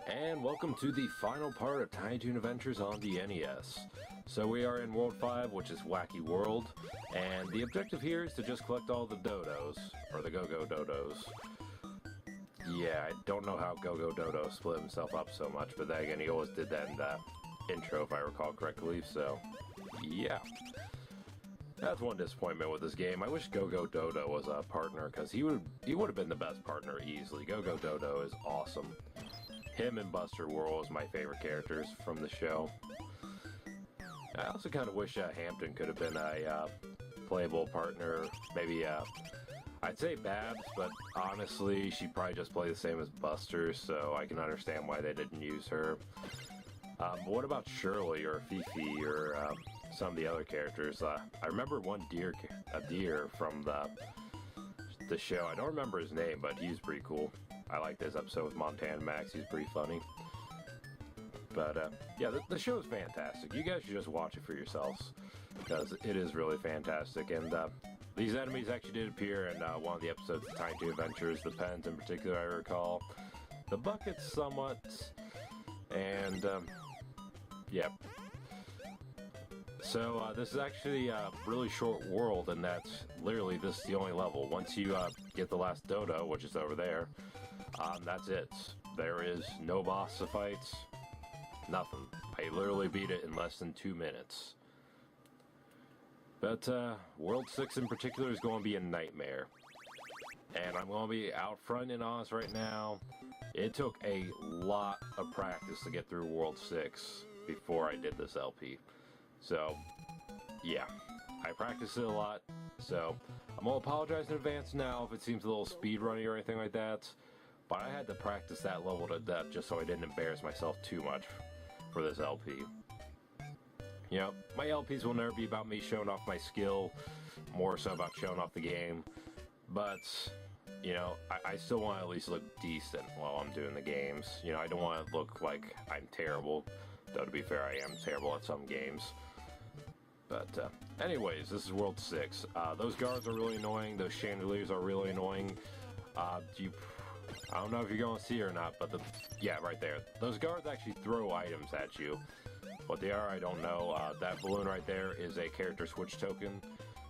And welcome to the final part of Tiny Toon Adventures on the NES. So we are in World 5, which is Wacky World, and the objective here is to just collect all the dodos, or the Go-Go Dodos. Yeah, I don't know how Go-Go Dodo split himself up so much, but then again, he always did that in the intro, if I recall correctly, so yeah. That's one disappointment with this game. I wish Go-Go Dodo was a partner, because he would have been the best partner easily. Go-Go Dodo is awesome. Him and Buster were always my favorite characters from the show. I also kind of wish Hampton could have been a playable partner. Maybe, I'd say Babs, but honestly, she'd probably just play the same as Buster, so I can understand why they didn't use her. But what about Shirley or Fifi or some of the other characters? I remember one deer from the show. I don't remember his name, but he was pretty cool. I like this episode with Montana Max. He's pretty funny. But, yeah, the show is fantastic. You guys should just watch it for yourselves, because it is really fantastic. And these enemies actually did appear in one of the episodes of Tiny Toon Adventures. The pens, in particular, I recall. The buckets, somewhat. And, yeah. So, this is actually a really short world, and that's literally this is the only level. Once you get the last dodo, which is over there, that's it. There is no boss fights, nothing. I literally beat it in less than 2 minutes. But World 6 in particular is going to be a nightmare. And I'm going to be out front and honest right now. It took a lot of practice to get through World 6 before I did this LP. So, yeah. I practiced it a lot. So, I'm going to apologize in advance now if it seems a little speedrunny or anything like that. But I had to practice that level to death just so I didn't embarrass myself too much for this LP. You know, my LPs will never be about me showing off my skill, more so about showing off the game. But, you know, I still want to at least look decent while I'm doing the games. You know, I don't want to look like I'm terrible. Though, to be fair, I am terrible at some games. But, anyways, this is World 6. Those guards are really annoying. Those chandeliers are really annoying. I don't know if you're going to see it or not, but yeah, right there. Those guards actually throw items at you. What they are, I don't know. That balloon right there is a character switch token.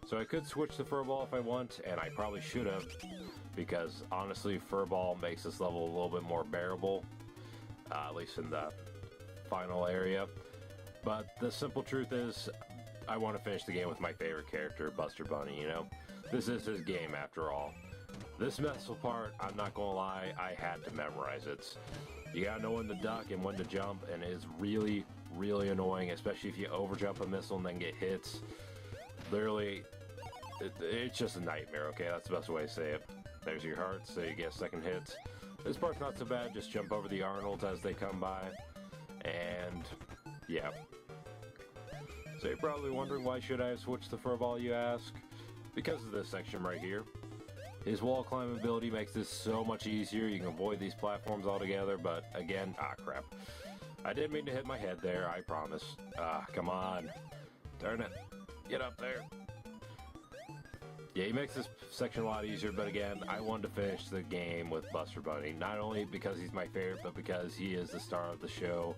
So I could switch to Furball if I want, and I probably should have, because honestly, Furball makes this level a little bit more bearable, at least in the final area. But the simple truth is, I want to finish the game with my favorite character, Buster Bunny, you know? This is his game, after all. This missile part, I'm not gonna lie, I had to memorize it. You gotta know when to duck and when to jump, and it is really, really annoying, especially if you overjump a missile and then get hit. Literally, it's just a nightmare, okay? That's the best way to say it. There's your heart, so you get a second hit. This part's not so bad, just jump over the Arnolds as they come by. And, yeah. So you're probably wondering, why should I have switched to Furball, you ask? Because of this section right here. His wall climbing ability makes this so much easier. You can avoid these platforms altogether, but again, crap. I didn't mean to hit my head there, I promise. Come on. Darn it. Get up there. Yeah, he makes this section a lot easier, but again, I wanted to finish the game with Buster Bunny. Not only because he's my favorite, but because he is the star of the show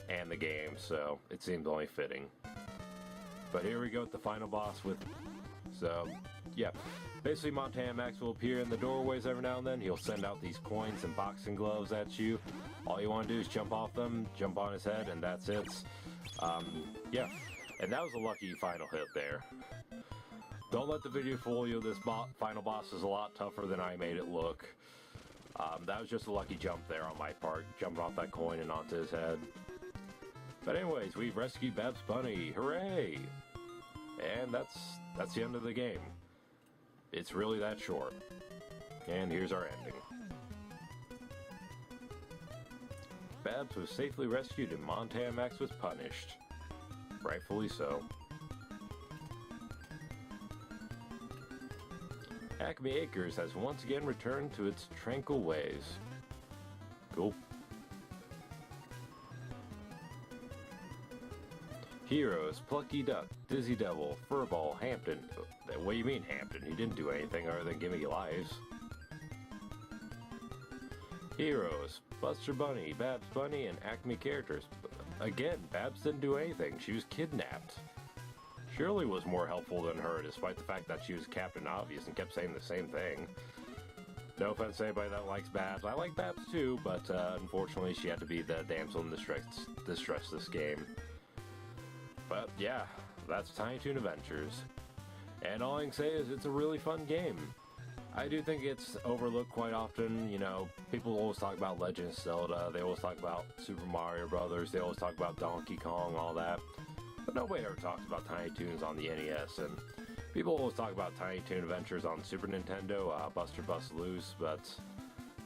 and the game, so it seemed only fitting. But here we go with the final boss with... So, yeah. Basically, Montana Max will appear in the doorways every now and then. He'll send out these coins and boxing gloves at you. All you want to do is jump off them, jump on his head, and that's it. Yeah. And that was a lucky final hit there. Don't let the video fool you. This final boss is a lot tougher than I made it look. That was just a lucky jump there on my part, jumping off that coin and onto his head. But anyways, we've rescued Babs Bunny. Hooray! And that's the end of the game. It's really that short. And here's our ending. Babs was safely rescued and Montana Max was punished. Rightfully so. Acme Acres has once again returned to its tranquil ways. Cool. Heroes, Plucky Duck, Dizzy Devil, Furball, Hampton. What do you mean, Hampton? He didn't do anything other than give me lives. Heroes, Buster Bunny, Babs Bunny, and Acme characters. Again, Babs didn't do anything. She was kidnapped. Shirley was more helpful than her, despite the fact that she was Captain Obvious and kept saying the same thing. No offense to anybody that likes Babs. I like Babs too, but unfortunately she had to be the damsel in distress this game. But yeah, that's Tiny Toon Adventures. And all I can say is it's a really fun game. I do think it's overlooked quite often. You know, people always talk about Legend of Zelda, they always talk about Super Mario Brothers, they always talk about Donkey Kong, all that. But nobody ever talks about Tiny Toons on the NES, and people always talk about Tiny Toon Adventures on Super Nintendo, Buster Bust Loose, but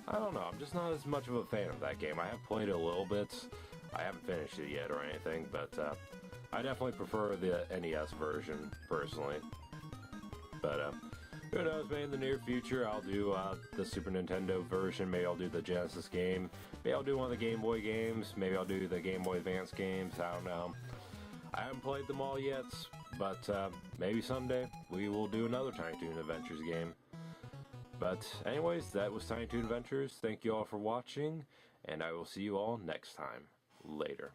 I don't know, I'm just not as much of a fan of that game. I have played it a little bit, I haven't finished it yet or anything, but I definitely prefer the NES version, personally. But who knows, maybe in the near future I'll do the Super Nintendo version, maybe I'll do the Genesis game, maybe I'll do one of the Game Boy games, maybe I'll do the Game Boy Advance games, I don't know. I haven't played them all yet, but maybe someday we will do another Tiny Toon Adventures game. But anyways, that was Tiny Toon Adventures. Thank you all for watching, and I will see you all next time. Later.